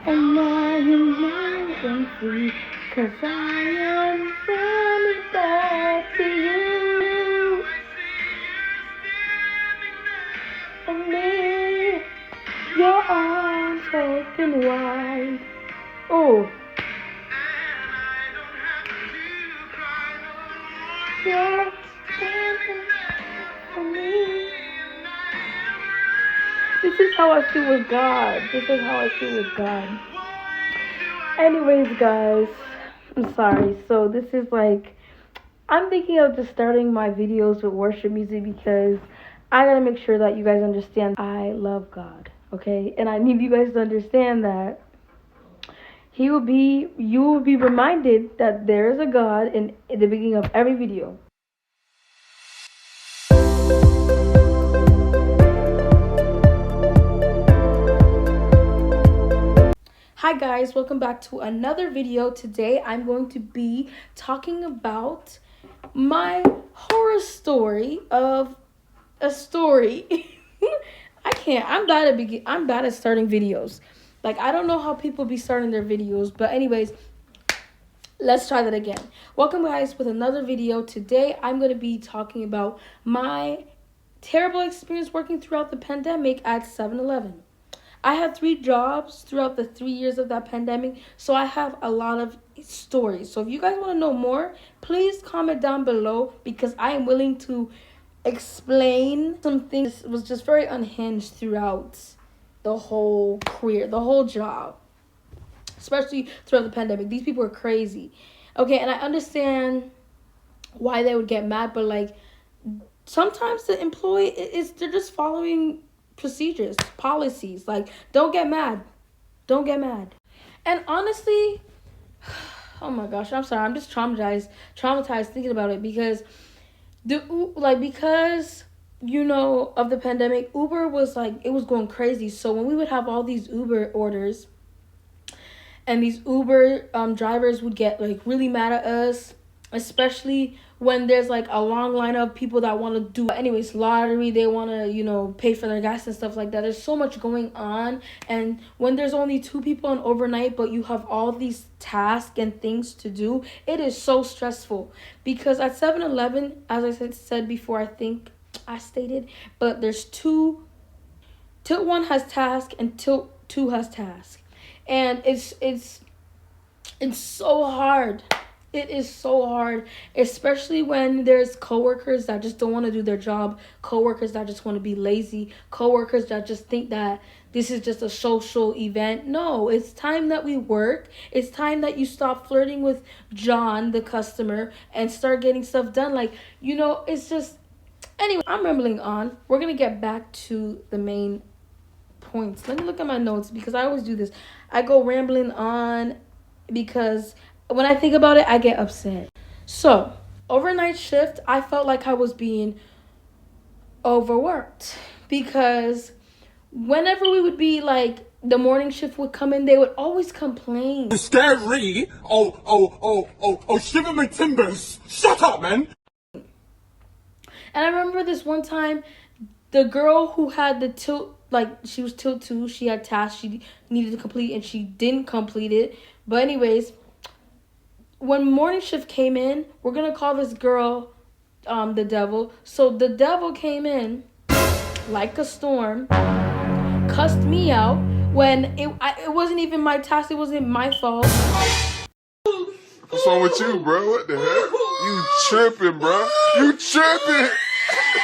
And now you know I'm free, 'cause I am running back to you. For me, your arms open wide. Oh, you're standing for me. This is how I feel with God. This is how I feel with God. Anyways, guys, I'm sorry. So this is like, I'm thinking of just starting my videos with worship music because I gotta make sure that you guys understand I love God, okay? And I need you guys to understand that you will be reminded that there is a God in the beginning of every video. Hi guys, welcome back to another video. Today I'm going to be talking about my horror story of a story. I'm bad at starting videos. Like, I don't know how people be starting their videos, but anyways, let's try that again. Welcome guys with another video. Today I'm going to be talking about my terrible experience working throughout the pandemic at 7-Eleven. I had 3 jobs throughout the 3 years of that pandemic, so I have a lot of stories. So if you guys want to know more, please comment down below because I am willing to explain some things. It was just very unhinged throughout the whole career, the whole job, especially throughout the pandemic. These people are crazy. Okay, and I understand why they would get mad, but like sometimes the employee is they're just following procedures, policies. Like, don't get mad. Don't get mad. And honestly, oh my gosh, I'm sorry. I'm just traumatized thinking about it because because of the pandemic, Uber was like, it was going crazy. So when we would have all these Uber orders and these Uber drivers would get like really mad at us, especially when there's like a long line of people that want to do anyways lottery, they want to pay for their gas and stuff like that. There's so much going on, and when there's only 2 people on overnight but you have all these tasks and things to do, it is so stressful. Because at 7-Eleven, as I said before, I think I stated, but there's tilt 1 has task and tilt 2 has task, and it's so hard. It is so hard, especially when there's coworkers that just don't want to do their job, coworkers that just want to be lazy, coworkers that just think that this is just a social event. No, it's time that we work. It's time that you stop flirting with John, the customer, and start getting stuff done. Like, it's just, anyway, I'm rambling on. We're going to get back to the main points. Let me look at my notes because I always do this. I go rambling on because when I think about it, I get upset. So, overnight shift, I felt like I was being overworked because whenever we would be like, the morning shift would come in, they would always complain. Scary. Shiver my timbers. Shut up, man. And I remember this one time, the girl who had the tilt, like, she was tilt 2, she had tasks she needed to complete and she didn't complete it. But anyways, when morning shift came in, we're gonna call this girl the devil. So the devil came in like a storm, cussed me out when it wasn't even my task, it wasn't my fault. What's wrong with you, bro? What the heck? You tripping, bro? You tripping?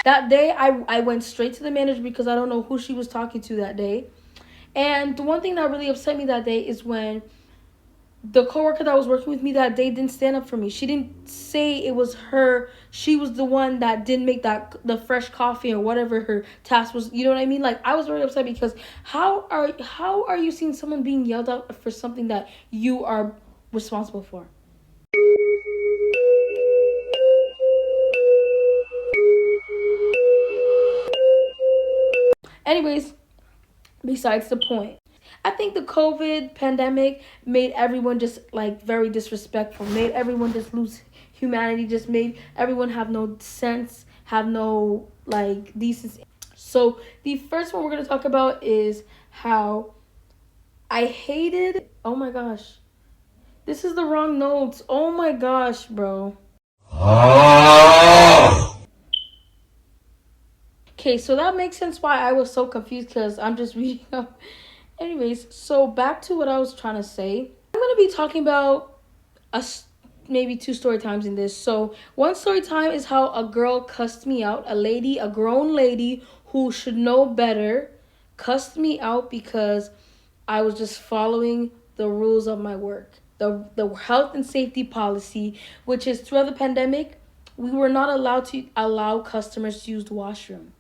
That day, I went straight to the manager because I don't know who she was talking to that day. And the one thing that really upset me that day is when the coworker that was working with me that day didn't stand up for me. She didn't say it was her. She was the one that didn't make the fresh coffee or whatever her task was. You know what I mean? Like, I was very upset because how are you seeing someone being yelled at for something that you are responsible for? Anyways, besides the point. I think the COVID pandemic made everyone just like very disrespectful, made everyone just lose humanity, just made everyone have no sense, have no like decency. So the first one we're going to talk about is how I hated. Oh my gosh. This is the wrong notes. Oh my gosh, bro. Okay, so that makes sense why I was so confused because I'm just reading up. Anyways, so back to what I was trying to say. I'm going to be talking about maybe two story times in this. So, one story time is how a girl cussed me out. A grown lady who should know better, cussed me out because I was just following the rules of my work. The health and safety policy, which is throughout the pandemic, we were not allowed to allow customers to use the washroom.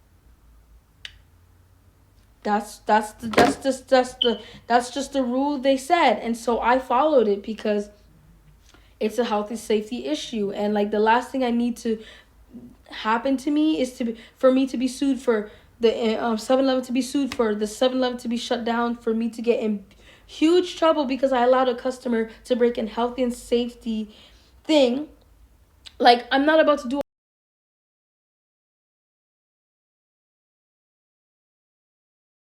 That's just the rule they said, and so I followed it because it's a health and safety issue, and like the last thing I need to happen to me is for me to be sued for the 7-Eleven, to be sued for the 7-Eleven to be shut down, for me to get in huge trouble because I allowed a customer to break in health and safety thing. Like, I'm not about to do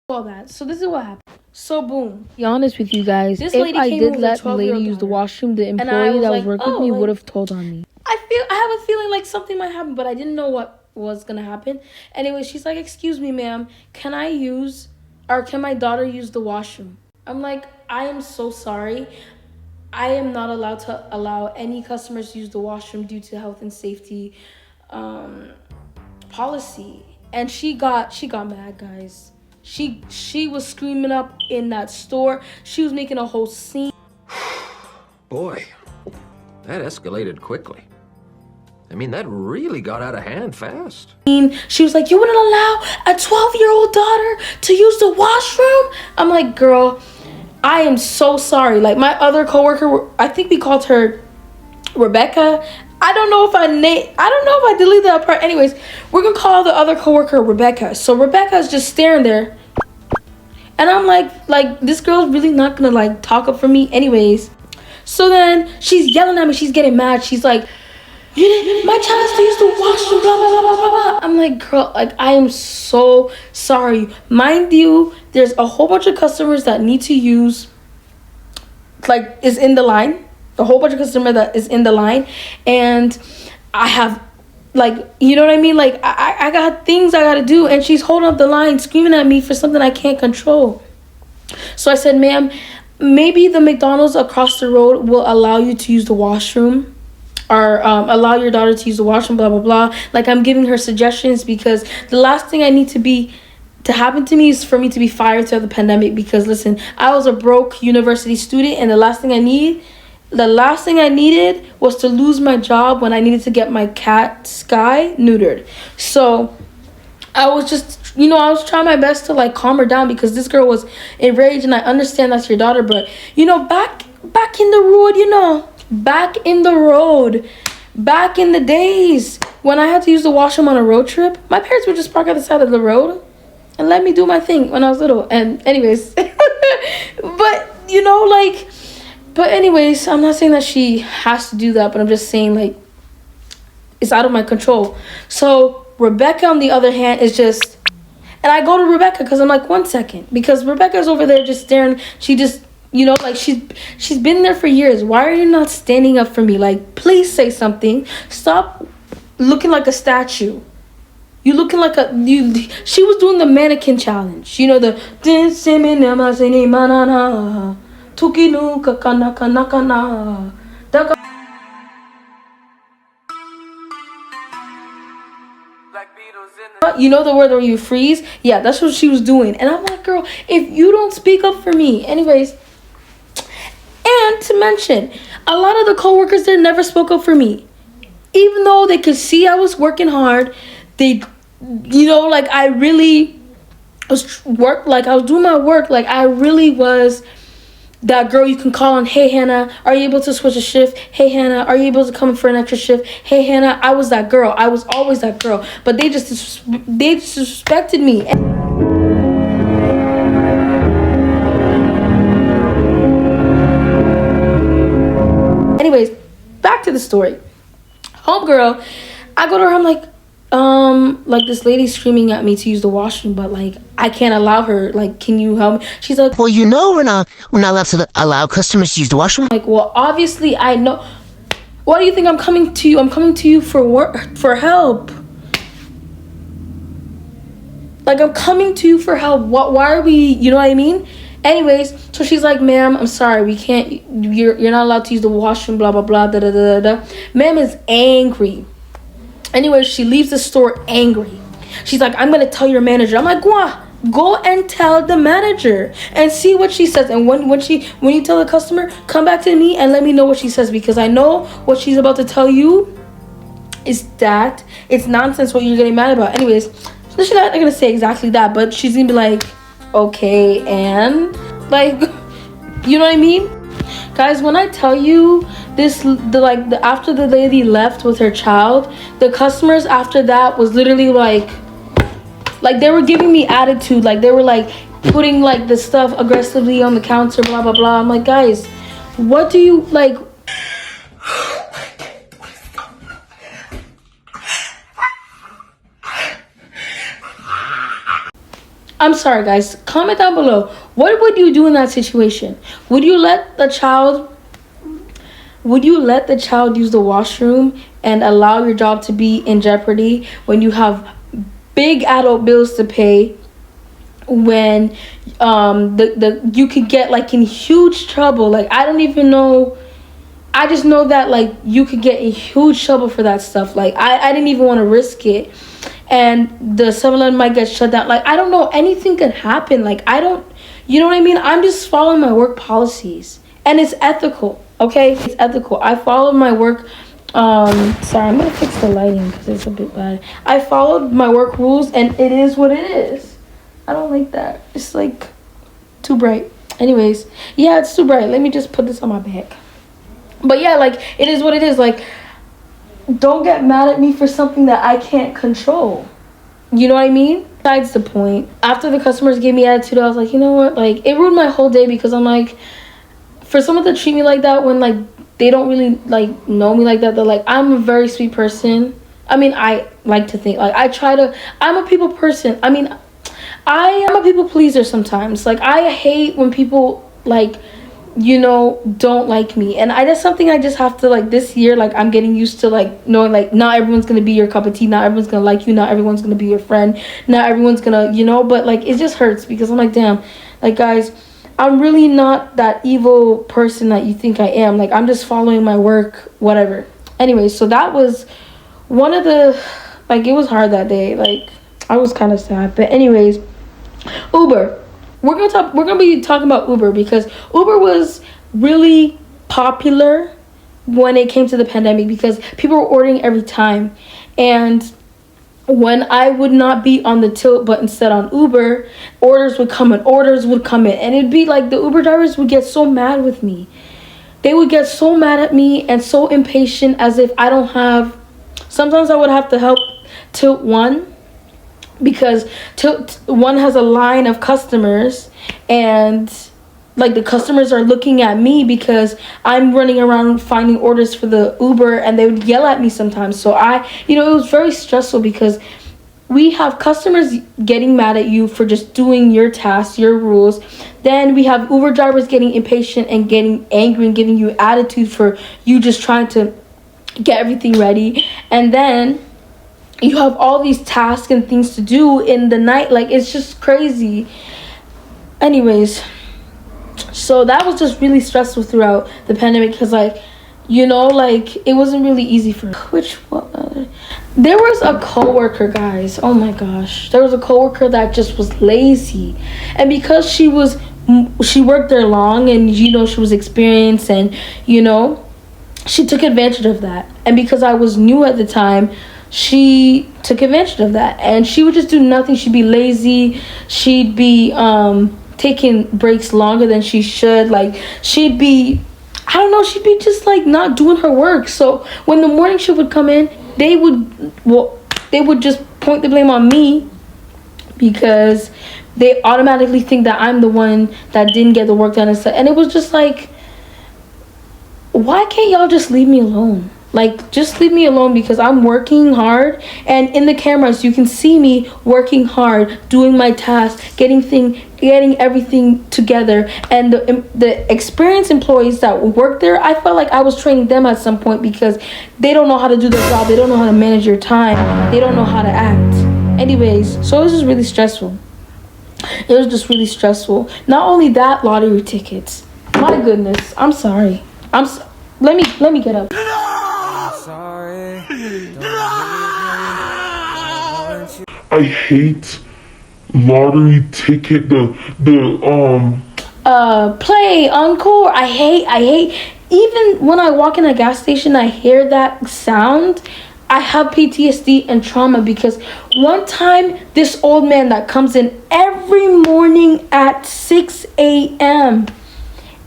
all that. So this is what happened. So boom. Be honest with you guys, This if lady I came did with a let the 12-year-old lady use the daughter. washroom, the And I employee was that was like, working with oh, me like, would have told on me. I have a feeling like something might happen, but I didn't know what was gonna happen. Anyway, she's like, "Excuse me, ma'am, can my daughter use the washroom?" I'm like, "I am so sorry. I am not allowed to allow any customers to use the washroom due to health and safety um, policy." And she got mad, guys. She was screaming up in that store. She was making a whole scene. Boy, that escalated quickly. I mean, that really got out of hand fast. She was like, "You wouldn't allow a 12-year-old daughter to use the washroom?" I'm like, "Girl, I am so sorry." Like, my other coworker, I think we called her Rebecca. I don't know if I deleted that part. Anyways, we're gonna call the other coworker Rebecca. So Rebecca's just staring there, and I'm like this girl's really not gonna like talk up for me. Anyways, so then she's yelling at me. She's getting mad. She's like, "My child has to use the washroom, blah, blah, blah, blah, blah, blah." I'm like, "Girl, like, I am so sorry." Mind you, there's a whole bunch of customers that need to use, like, is in the line. A whole bunch of customer that is in the line. And I have, like, you know what I mean? Like, I got things I gotta do. And she's holding up the line, screaming at me for something I can't control. So I said, "Ma'am, maybe the McDonald's across the road will allow you to use the washroom, or allow your daughter to use the washroom, blah, blah, blah." Like, I'm giving her suggestions because the last thing I need to happen to me is for me to be fired throughout the pandemic. Because listen, I was a broke university student, and the last thing I needed was to lose my job when I needed to get my cat Sky neutered. So I was just, I was trying my best to like calm her down because this girl was enraged, and I understand that's your daughter, but back in the road, back in the days when I had to use the washroom on a road trip, my parents would just park at the side of the road and let me do my thing when I was little. And anyways, but anyways, I'm not saying that she has to do that, but I'm just saying, like, it's out of my control. So Rebecca, on the other hand, is just, and I go to Rebecca because I'm like, 1 second, because Rebecca's over there just staring. She just, like, she's been there for years. Why are you not standing up for me? Like, please say something. Stop looking like a statue. You looking like she was doing the mannequin challenge. The the word where you freeze? Yeah, that's what she was doing. And I'm like, "Girl, if you don't speak up for me." Anyways, and to mention, a lot of the coworkers there never spoke up for me. Even though they could see I was working hard, they, like, I really I was doing my work. Like, I really was that girl you can call on. "Hey, Hannah, are you able to switch a shift? Hey, Hannah, are you able to come in for an extra shift? Hey, Hannah." I was that girl. I was always that girl. But they disrespected me. Anyways, back to the story. Homegirl, I go to her, I'm like, Like this lady screaming at me to use the washroom, but like I can't allow her. Like, can you help me? She's like, Well, we're not allowed to allow customers to use the washroom. like, well, obviously I know. Why do you think I'm coming to you? I'm coming to you for work, for help. Like, I'm coming to you for help. Why are we, you know what I mean? Anyways, so she's like, ma'am, I'm sorry, we can't, you're not allowed to use the washroom, blah, blah, blah, da, da, da, da. Ma'am is angry. Anyways, she leaves the store angry. She's like, I'm gonna tell your manager. I'm like, go and tell the manager and see what she says. And when you tell the customer, come back to me and let me know what she says, because I know what she's about to tell you is that it's nonsense what you're getting mad about. Anyways, so she's not gonna say exactly that, but she's gonna be like, okay, and like, you know what I mean? Guys, when I tell you after the lady left with her child, the customers after that was literally like they were giving me attitude, like they were like putting like the stuff aggressively on the counter, blah blah blah. I'm like, guys, what do you like? I'm sorry, guys. Comment down below. What would you do in that situation? Would you let the child use the washroom and allow your job to be in jeopardy when you have big adult bills to pay, when you could get like in huge trouble? Like, I don't even know. I just know that like you could get in huge trouble for that stuff. Like, I didn't even want to risk it. And the 7-Eleven might get shut down. Like, I don't know, anything could happen. Like, I don't, you know what I mean? I'm just following my work policies, and it's ethical. Okay, it's ethical. I followed my work. Sorry, I'm gonna fix the lighting because it's a bit bad. I followed my work rules, and it is what it is. I don't like that. It's like too bright. Anyways, yeah, it's too bright. Let me just put this on my back. But yeah, like, it is what it is. Like, don't get mad at me for something that I can't control. You know what I mean? Besides the point. After the customers gave me attitude, I was like, you know what? Like, it ruined my whole day, because I'm like, for someone to treat me like that when like they don't really like know me like that, they're like, I'm a very sweet person. I mean, I like to think like I'm a people person. I mean, I am a people pleaser sometimes. Like, I hate when people like, you know, don't like me. And that's something I just have to, like, this year, like, I'm getting used to, like, knowing, like, not everyone's gonna be your cup of tea, not everyone's gonna like you, not everyone's gonna be your friend, not everyone's gonna, you know. But like, it just hurts, because I'm like, damn, like, guys, I'm really not that evil person that you think I am. Like, I'm just following my work, whatever. Anyway, so that was one of the, like, it was hard that day. Like, I was kind of sad. But anyways, Uber. We're gonna be talking about Uber, because Uber was really popular when it came to the pandemic, because people were ordering every time. And when I would not be on the tilt but instead on Uber, orders would come in, and it'd be like the Uber drivers would get so mad with me. They would get so mad at me and so impatient, as if I don't have. Sometimes I would have to help tilt one, because tilt one has a line of customers, and like the customers are looking at me because I'm running around finding orders for the Uber, and they would yell at me sometimes. So it was very stressful, because we have customers getting mad at you for just doing your tasks, your rules. Then we have Uber drivers getting impatient and getting angry and giving you attitude for you just trying to get everything ready. And then you have all these tasks and things to do in the night. Like, it's just crazy. Anyways, so that was just really stressful throughout the pandemic, because like, you know, like, it wasn't really easy for there was a coworker, guys. Oh my gosh, there was a coworker that just was lazy, and because she worked there long, and you know, she was experienced, and you know, she took advantage of that. And because I was new at the time, she took advantage of that, and she would just do nothing. She'd be lazy. She'd be taking breaks longer than she should. Like, she'd be just like not doing her work. So when the morning shift would come in, they would just point the blame on me, because they automatically think that I'm the one that didn't get the work done and stuff. And it was just like, why can't y'all just leave me alone? Like, just leave me alone because I'm working hard, and in the cameras you can see me working hard, doing my tasks, getting everything together. And the experienced employees that work there, I felt like I was training them at some point because they don't know how to do their job, they don't know how to manage your time, they don't know how to act. Anyways, so it was just really stressful. It was just really stressful. Not only that, lottery tickets. My goodness, I'm sorry. Let me get up. I hate lottery ticket. Play encore. I hate. Even when I walk in a gas station, I hear that sound. I have PTSD and trauma because one time this old man that comes in every morning at 6 a.m.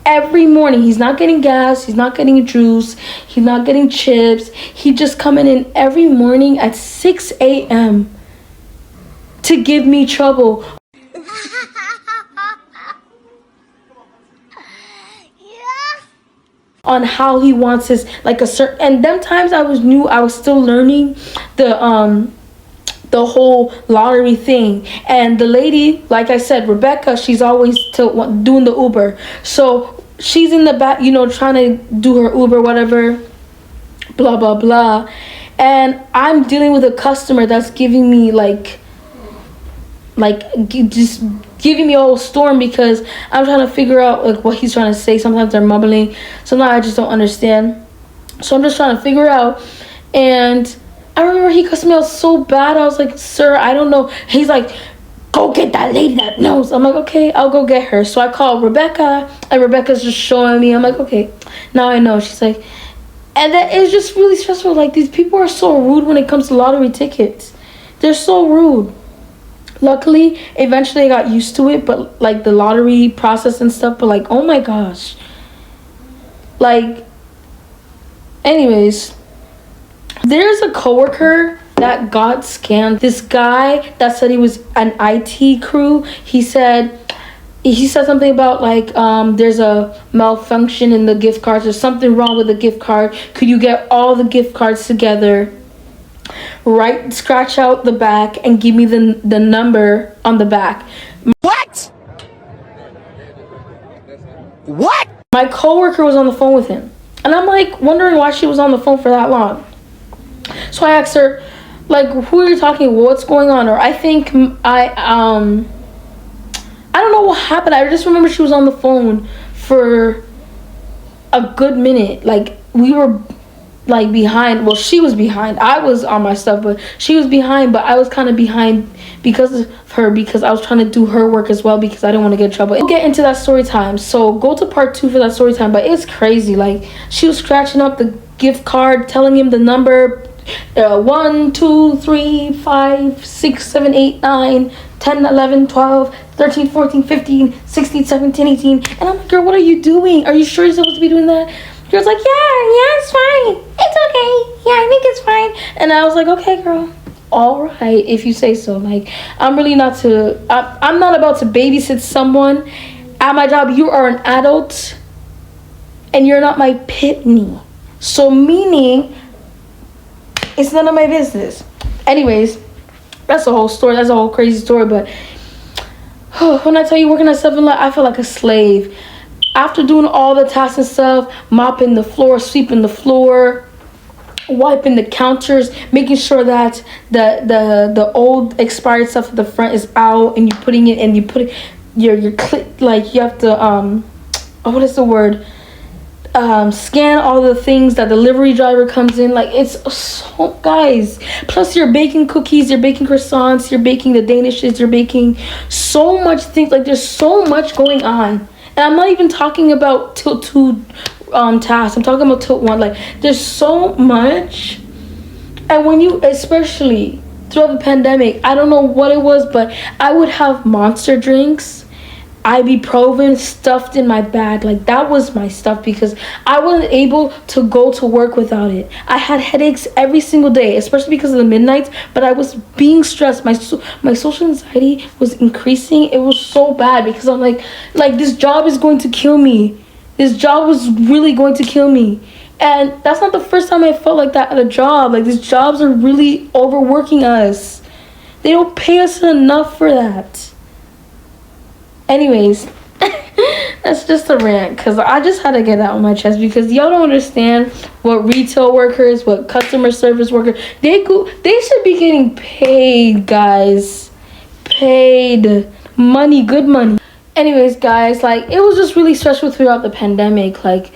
Every morning, he's not getting gas, he's not getting juice, he's not getting chips. He just coming in every morning at 6 a.m. to give me trouble. On how he wants his, like, a certain, and them times I was new, I was still learning the whole lottery thing. And the lady, like I said, Rebecca, she's always doing the Uber, so she's in the back, trying to do her Uber, whatever, blah blah blah. And I'm dealing with a customer that's giving me just giving me a whole storm because I'm trying to figure out like what he's trying to say. Sometimes they're mumbling, sometimes I just don't understand, so I'm just trying to figure out. And I remember he cussed me out so bad. I was like, sir, I don't know. He's like, go get that lady that knows. I'm like, okay, I'll go get her. So I called Rebecca, and Rebecca's just showing me. I'm like, okay, now I know. She's like, and that is just really stressful. Like, these people are so rude when it comes to lottery tickets. They're so rude. Luckily, eventually I got used to it, but like the lottery process and stuff, but like, oh my gosh. Like, anyways, there's a coworker that got scammed. This guy that said he was an IT crew, he said something about like there's a malfunction in the gift cards, there's something wrong with the gift card. Could you get all the gift cards together, scratch out the back and give me the number on the back? What? What? My coworker was on the phone with him, and I'm like wondering why she was on the phone for that long. So I asked her, like, who are you talking? What's going on? Or I think I don't know what happened. I just remember she was on the phone for a good minute. Like, we were like behind. Well, she was behind. I was on my stuff, but she was behind. But I was kind of behind because of her, because I was trying to do her work as well because I didn't want to get in trouble. We'll get into that story time. So go to part 2 for that story time. But it's crazy. Like, she was scratching up the gift card, telling him the number. 1, 2, 3, 5, 6, 7, 8, 9, 10, 11, 12, 13, 14, 15, 16, 17, 18. And I'm like, girl, what are you doing? Are you sure you're supposed to be doing that? Girl's like, yeah, it's fine. It's okay. Yeah, I think it's fine. And I was like, okay, girl. All right, if you say so. Like, I'm really not I'm not about to babysit someone. At my job, you are an adult and you're not my pitney. So meaning, it's none of my business. Anyways, that's a whole story. That's a whole crazy story. But when I tell you, working at 7-Eleven, I feel like a slave. After doing all the tasks and stuff, mopping the floor, sweeping the floor, wiping the counters, making sure that the old expired stuff at the front is out, and you're putting it, and you put it, like you have to what is the word? Scan all the things that the delivery driver comes in. Like, it's so, guys, plus you're baking cookies, you're baking croissants, you're baking the danishes, you're baking so much things. Like, there's so much going on. And I'm not even talking about tilt 2 tasks. I'm talking about tilt 1. Like, there's so much. And when you, especially throughout the pandemic, I don't know what it was, but I would have Monster drinks, ibuprofen stuffed in my bag. Like, that was my stuff because I wasn't able to go to work without it. I had headaches every single day, especially because of the midnights, but I was being stressed. My social anxiety was increasing. It was so bad because I'm like this job is going to kill me. This job was really going to kill me. And that's not the first time I felt like that at a job. Like, these jobs are really overworking us. They don't pay us enough for that. Anyways, that's just a rant, because I just had to get that on my chest, because y'all don't understand what retail workers, what customer service workers, they should be getting paid, guys. Paid money, good money. Anyways, guys, like, it was just really stressful throughout the pandemic, like,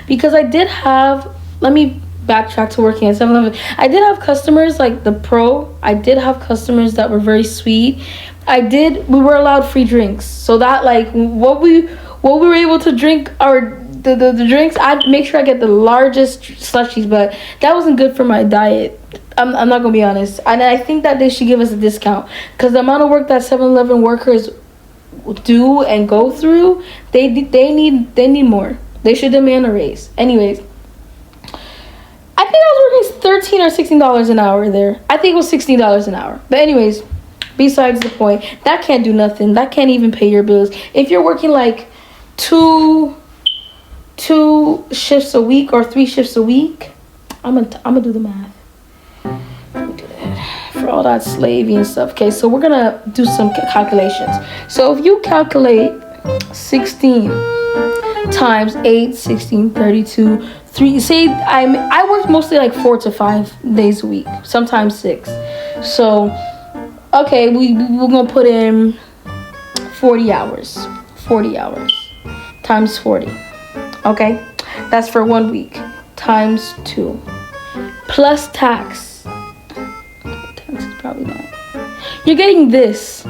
because I did have, let me backtrack to working at 7-Eleven. I did have customers, like the pro, I did have customers that were very sweet. We were allowed free drinks, so that, like, what we were able to drink, the drinks, I'd make sure I get the largest slushies, but that wasn't good for my diet. I'm not gonna be honest, and I think that they should give us a discount, because the amount of work that 7-Eleven workers do and go through, they need more. They should demand a raise. Anyways, I think I was working $13 or $16 an hour there. I think it was $16 an hour. But anyways, besides the point, that can't do nothing. That can't even pay your bills. If you're working like two shifts a week or 3 shifts a week, I'm gonna do the math. For all that slavey and stuff. Okay, so we're gonna do some calculations. So if you calculate 16 times 8, 16, 32, 3, say I worked mostly like 4 to 5 days a week, sometimes 6. So okay, we're gonna put in 40 hours times 40. Okay, that's for 1 week, times 2 plus tax. Tax is probably not. You're getting this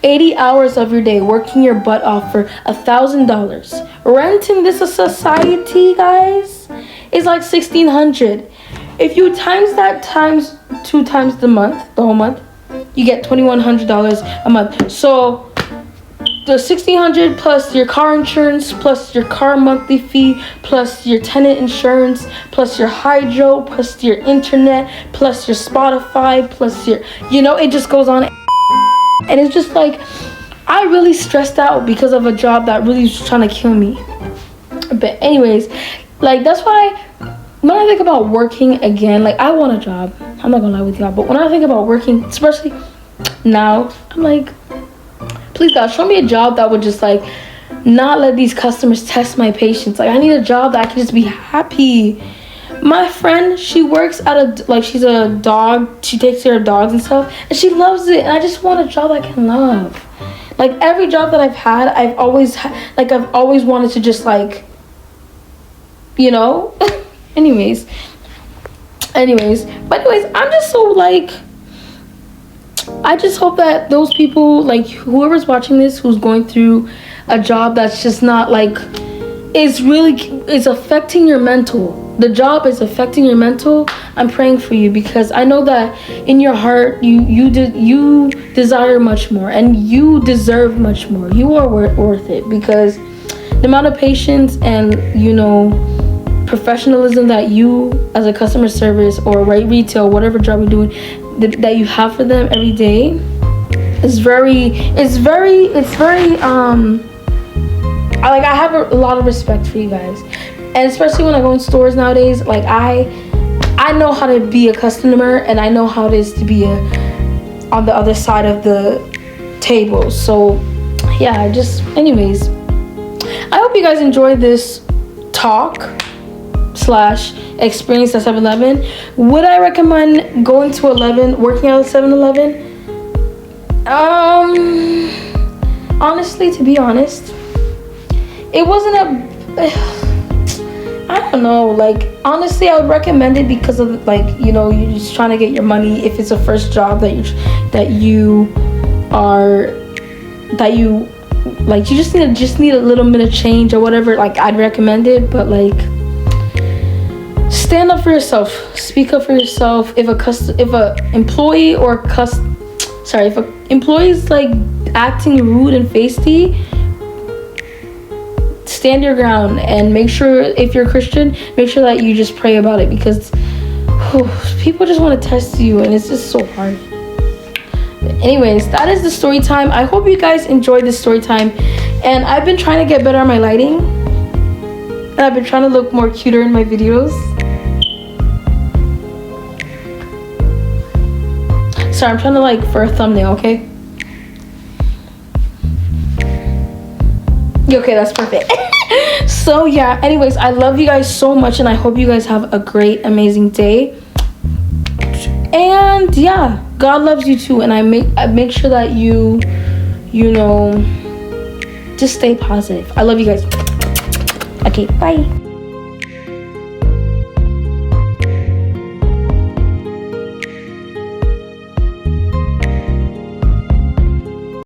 80 hours of your day working your butt off for $1,000. Renting this a society, guys, is like $1,600. If you times that times 2 times the whole month, you get $2,100 a month. So the $1,600 plus your car insurance, plus your car monthly fee, plus your tenant insurance, plus your hydro, plus your internet, plus your Spotify, plus your, it just goes on. And it's just like, I really stressed out because of a job that really was trying to kill me. But anyways, like, that's why when I think about working again, like, I want a job. I'm not gonna lie with y'all, but when I think about working, especially now, I'm like, please God, show me a job that would just, like, not let these customers test my patience. Like, I need a job that I can just be happy. My friend, she works at she's a dog, she takes care of dogs and stuff, and she loves it, and I just want a job I can love. Like, every job that I've had, I've always wanted to just, like, anyways, I'm just so, like, I just hope that those people, like, whoever's watching this, who's going through a job that's just not, like, is affecting your mental. The job is affecting your mental. I'm praying for you, because I know that in your heart you desire much more, and you deserve much more. You are worth it, because the amount of patience and professionalism that you, as a customer service or retail, whatever job you're doing, that you have for them every day is very I have a lot of respect for you guys. And especially when I go in stores nowadays, like, I know how to be a customer, and I know how it is to be on the other side of the table. So yeah, anyways, I hope you guys enjoyed this talk / experience at 7-Eleven. Would I recommend going to 11, working at 7-Eleven? Honestly, to be honest, it wasn't I don't know, like, honestly, I would recommend it because of, like, you're just trying to get your money. If it's a first job that you just need a little bit of change or whatever, like, I'd recommend it. But, like, stand up for yourself, speak up for yourself. If a employee is, like, acting rude and feisty, stand your ground, and make sure, if you're a Christian, make sure that you just pray about it, because people just want to test you, and it's just so hard. But anyways, that is the story time. I hope you guys enjoyed this story time, and I've been trying to get better at my lighting. And I've been trying to look more cuter in my videos. Sorry, I'm trying to like for a thumbnail, okay? Okay, that's perfect. So yeah, anyways, I love you guys so much and I hope you guys have a great, amazing day. And yeah, God loves you too, and I make sure that you know, just stay positive. I love you guys. Okay, bye.